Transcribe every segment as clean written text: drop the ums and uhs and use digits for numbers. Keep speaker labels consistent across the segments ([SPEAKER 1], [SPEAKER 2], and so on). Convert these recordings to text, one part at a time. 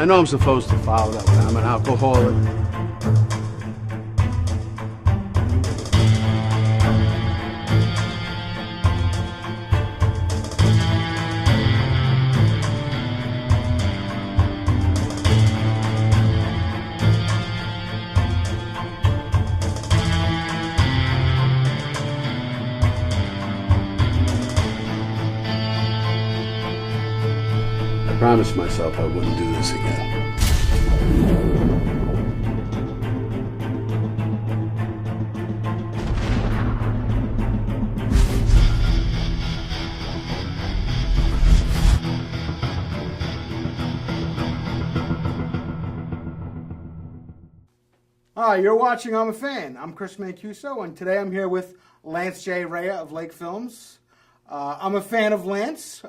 [SPEAKER 1] I know I'm supposed to follow that, but I'm an alcoholic. I promised myself I wouldn't do this again.
[SPEAKER 2] Hi, you're watching I'm a Fan. I'm Chris Mancuso, and today I'm here with Lance Reha of Lake Films. I'm a fan of Lance.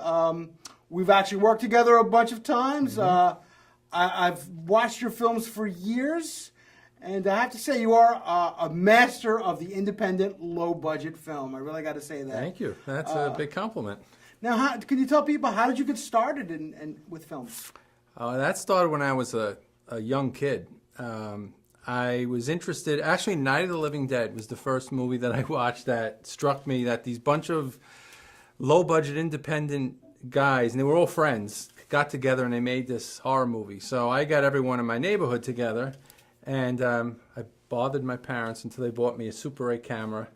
[SPEAKER 2] We've actually worked together a bunch of times. I've watched your films for years, and I have to say you are a master of the independent, low-budget film. I really got to say that.
[SPEAKER 3] Thank you. That's a big compliment.
[SPEAKER 2] Now, can you tell people, how did you get started with films?
[SPEAKER 3] That started when I was a young kid. I was interested, actually Night of the Living Dead was the first movie that I watched that struck me, that these bunch of low-budget independent guys, and they were all friends, got together and they made this horror movie. So I got everyone in my neighborhood together, and I bothered my parents until they bought me a Super 8 camera.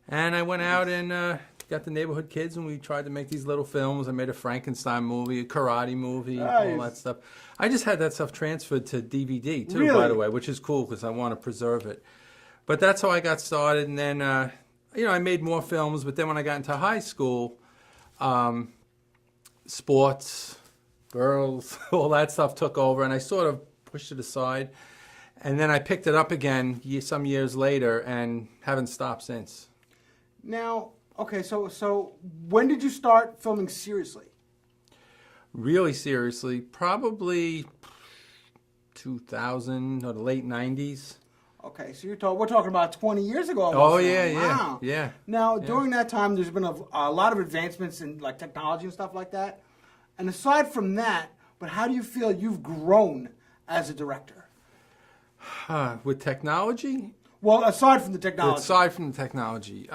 [SPEAKER 3] And I went out and got the neighborhood kids, and we tried to make these little films. I made a Frankenstein movie, a karate movie, all that stuff. I just had that stuff transferred to DVD too,
[SPEAKER 2] Really?
[SPEAKER 3] by the way, which is cool because I want to preserve it. But that's how I got started, and then I made more films. But then when I got into high school, sports, girls, all that stuff took over, and I sort of pushed it aside. And then I picked it up again some years later and haven't stopped since.
[SPEAKER 2] Now, okay, so when did you start filming seriously?
[SPEAKER 3] Really seriously, probably 2000 or the late 90s.
[SPEAKER 2] Okay, so we're talking about 20 years ago.
[SPEAKER 3] Oh,
[SPEAKER 2] almost now.
[SPEAKER 3] yeah,
[SPEAKER 2] Wow.
[SPEAKER 3] yeah.
[SPEAKER 2] Now, during that time, there's been a lot of advancements in like technology and stuff like that. And aside from that, but how do you feel you've grown as a director?
[SPEAKER 3] With technology?
[SPEAKER 2] Well, aside from the technology.
[SPEAKER 3] Aside from the technology.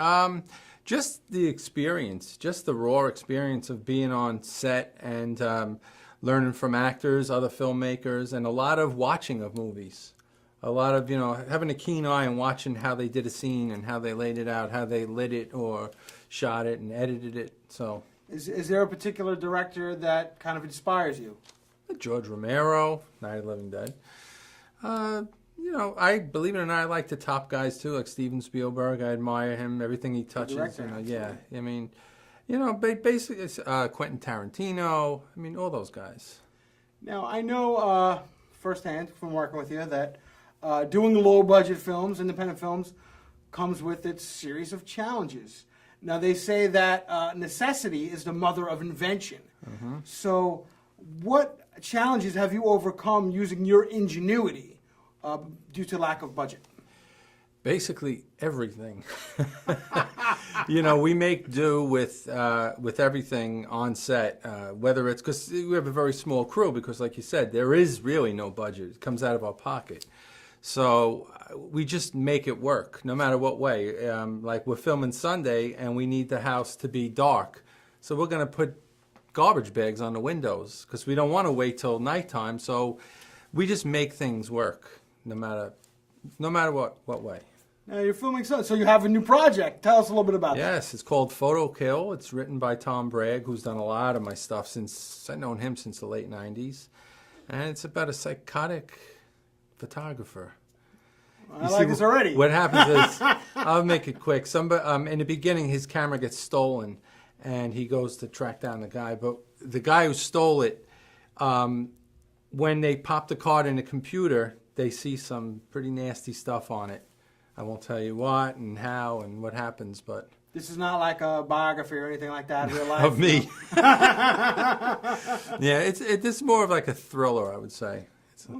[SPEAKER 3] Just the experience, just the raw experience of being on set and learning from actors, other filmmakers, and a lot of watching of movies. A lot of, having a keen eye and watching how they did a scene and how they laid it out, how they lit it or shot it and edited it. So,
[SPEAKER 2] Is there a particular director that kind of inspires you?
[SPEAKER 3] George Romero, Night of the Living Dead. I believe it or not, I like the top guys too, like Steven Spielberg. I admire him, everything he touches.
[SPEAKER 2] Director,
[SPEAKER 3] Yeah. I mean, basically, it's, Quentin Tarantino. I mean, all those guys.
[SPEAKER 2] Now, I know firsthand from working with you that doing low-budget films, independent films, comes with its series of challenges. Now, they say that necessity is the mother of invention. So what challenges have you overcome using your ingenuity due to lack of budget?
[SPEAKER 3] Basically everything. We make do with everything on set, whether it's because we have a very small crew, because like you said, there is really no budget. It comes out of our pocket. So we just make it work no matter what way. Like we're filming Sunday and we need the house to be dark. So we're going to put garbage bags on the windows because we don't want to wait till nighttime. So we just make things work no matter what way.
[SPEAKER 2] Now, you're filming so you have a new project. Tell us a little bit about that.
[SPEAKER 3] Yes, it's called Photo Kill. It's written by Tom Bragg, who's done a lot of my stuff since I've known him since the late 90s. And it's about a psychotic photographer.
[SPEAKER 2] I like this already.
[SPEAKER 3] What happens is, I'll make it quick. In the beginning, his camera gets stolen, and he goes to track down the guy. But the guy who stole it, when they pop the card in the computer, they see some pretty nasty stuff on it. I won't tell you what and how and what happens, but...
[SPEAKER 2] This is not like a biography or anything like that in real life.
[SPEAKER 3] Of me. Yeah, this is more of like a thriller, I would say.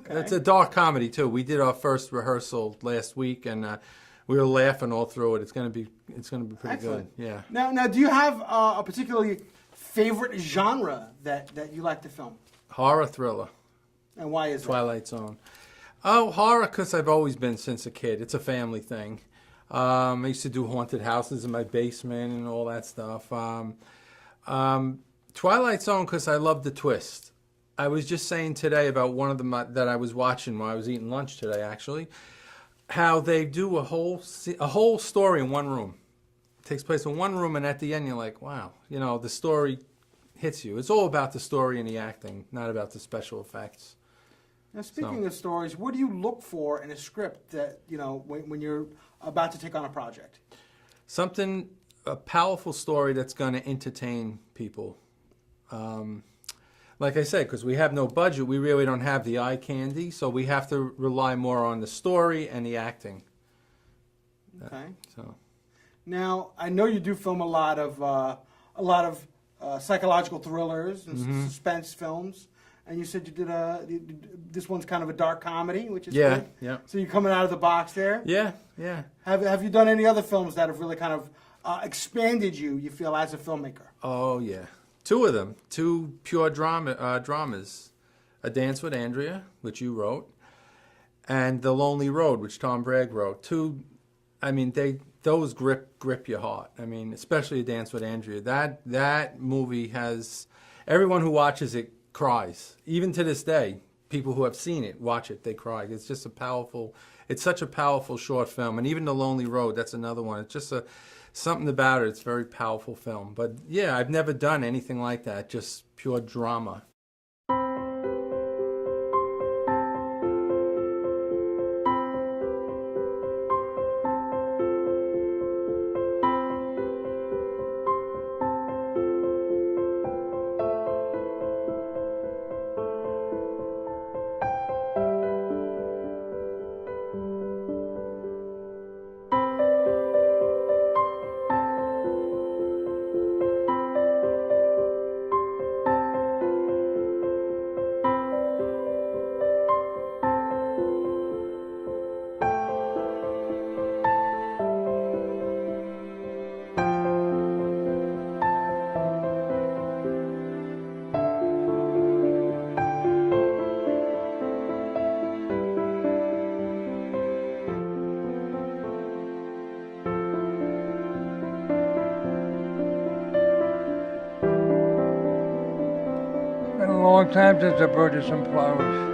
[SPEAKER 3] It's a dark comedy, too. We did our first rehearsal last week, and we were laughing all through it. It's going to be pretty
[SPEAKER 2] Excellent.
[SPEAKER 3] good. Yeah.
[SPEAKER 2] Now, do you have a particularly favorite genre that you like to film?
[SPEAKER 3] Horror thriller.
[SPEAKER 2] And why is that?
[SPEAKER 3] Twilight Zone. Oh, horror, because I've always been since a kid. It's a family thing. I used to do haunted houses in my basement and all that stuff. Twilight Zone, because I love the twist. I was just saying today about one of them that I was watching while I was eating lunch today, actually, how they do a whole story in one room. It takes place in one room, and at the end you're like, wow, you know, the story hits you. It's all about the story and the acting, not about the special effects.
[SPEAKER 2] Now, speaking of stories, what do you look for in a script that, you know, when you're about to take on a project?
[SPEAKER 3] A powerful story that's going to entertain people. Like I said, because we have no budget, we really don't have the eye candy, so we have to rely more on the story and the acting.
[SPEAKER 2] Okay.
[SPEAKER 3] So.
[SPEAKER 2] Now, I know you do film a lot of psychological thrillers and suspense films, and you said you did this one's kind of a dark comedy, which is good.
[SPEAKER 3] Yeah.
[SPEAKER 2] So you're coming out of the box there.
[SPEAKER 3] Yeah.
[SPEAKER 2] Have you done any other films that have really kind of expanded you feel, as a filmmaker?
[SPEAKER 3] Oh yeah, two of them, two pure dramas, A Dance with Andrea, which you wrote, and The Lonely Road, which Tom Bragg wrote. Those grip your heart. I mean, especially A Dance with Andrea. That movie has, everyone who watches it cries. Even to this day, people who have seen it watch it, they cry. It's just it's such a powerful short film. And even The Lonely Road, that's another one. It's just something about it. It's a very powerful film. But yeah, I've never done anything like that, just pure drama.
[SPEAKER 4] Been a long time since I brought you some flowers.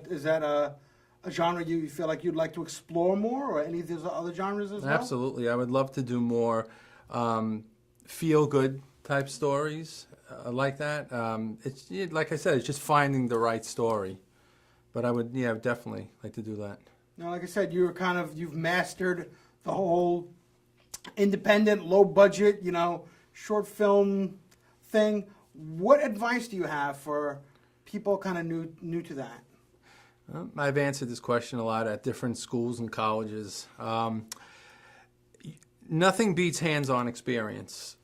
[SPEAKER 2] Is that a genre you feel like you'd like to explore more, or any of those other genres as well?
[SPEAKER 3] Absolutely. I would love to do more feel-good type stories like that. Like I said, it's just finding the right story. But I would, definitely like to do that.
[SPEAKER 2] Now, like I said, you've mastered the whole independent, low budget, short film thing. What advice do you have for people kind of new to that?
[SPEAKER 3] I've answered this question a lot at different schools and colleges. Nothing beats hands-on experience.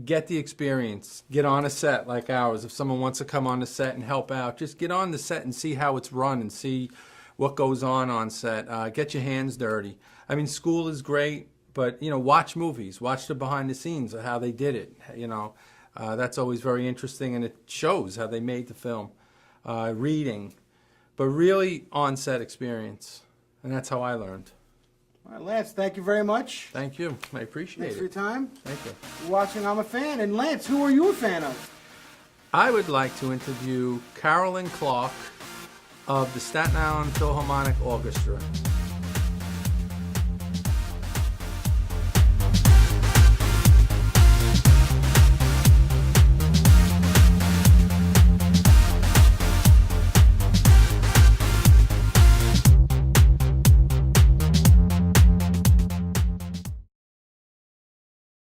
[SPEAKER 3] Get the experience. Get on a set like ours. If someone wants to come on the set and help out, just get on the set and see how it's run and see what goes on set. Get your hands dirty. I mean, school is great, but, watch movies. Watch the behind the scenes of how they did it. That's always very interesting, and it shows how they made the film. Reading. But really on-set experience. And that's how I learned.
[SPEAKER 2] All right, Lance, thank you very much.
[SPEAKER 3] Thank you. I appreciate
[SPEAKER 2] Thanks
[SPEAKER 3] it.
[SPEAKER 2] for your time.
[SPEAKER 3] Thank you.
[SPEAKER 2] You're watching I'm a Fan. And Lance, who are you a fan of?
[SPEAKER 3] I would like to interview Carolyn Clark of the Staten Island Philharmonic Orchestra.